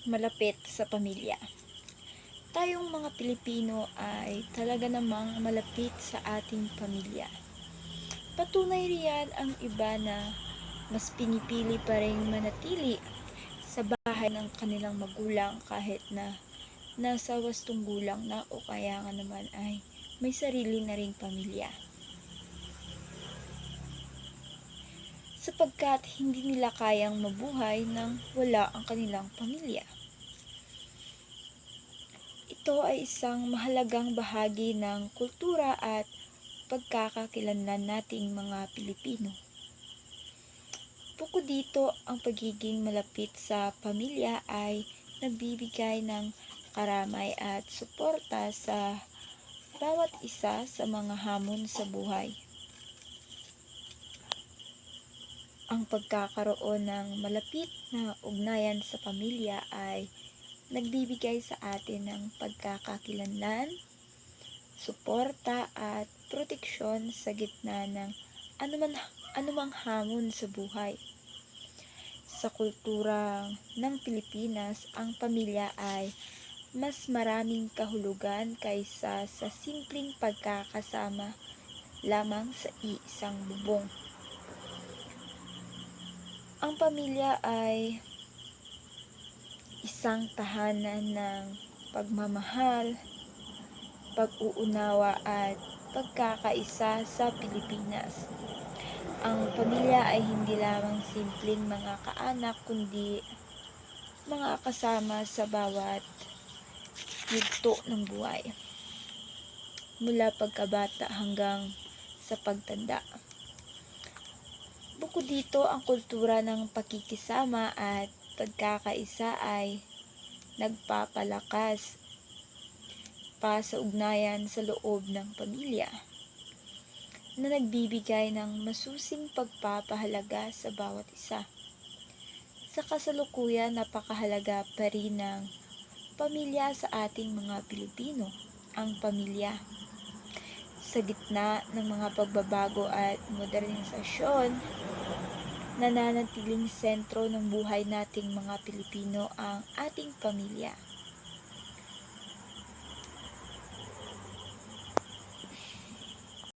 malapit sa pamilya. Tayong mga Pilipino ay talaga namang malapit sa ating pamilya. Patunay riyan ang iba na mas pinipili pa rin manatili sa bahay ng kanilang magulang kahit na nasa wastong gulang na o kaya nga naman ay may sarili na ring pamilya. Sapagkat hindi nila kayang mabuhay nang wala ang kanilang pamilya. Ito ay isang mahalagang bahagi ng kultura at pagkakakilanlan nating mga Pilipino. Bukod dito, ang pagiging malapit sa pamilya ay nagbibigay ng karamay at suporta sa bawat isa sa mga hamon sa buhay. Ang pagkakaroon ng malapit na ugnayan sa pamilya ay nagbibigay sa atin ng pagkakakilanlan, suporta at proteksyon sa gitna ng anumang hamon sa buhay. Sa kultura ng Pilipinas, ang pamilya ay mas maraming kahulugan kaysa sa simpleng pagkakasama lamang sa iisang bubong. Ang pamilya ay isang tahanan ng pagmamahal, pag-uunawa at pagkakaisa sa Pilipinas. Ang pamilya ay hindi lamang simpleng mga kaanak kundi mga kasama sa bawat yugto ng buhay. Mula pagkabata hanggang sa pagtanda. Bukod dito, ang kultura ng pakikisama at pagkakaisa ay nagpapalakas pa sa ugnayan sa loob ng pamilya na nagbibigay ng masusing pagpapahalaga sa bawat isa. Sa kasalukuyan, napakahalaga pa rin ng pamilya sa ating mga Pilipino, ang pamilya. Sa gitna ng mga pagbabago at modernisasyon, nananatiling sentro ng buhay nating mga Pilipino ang ating pamilya.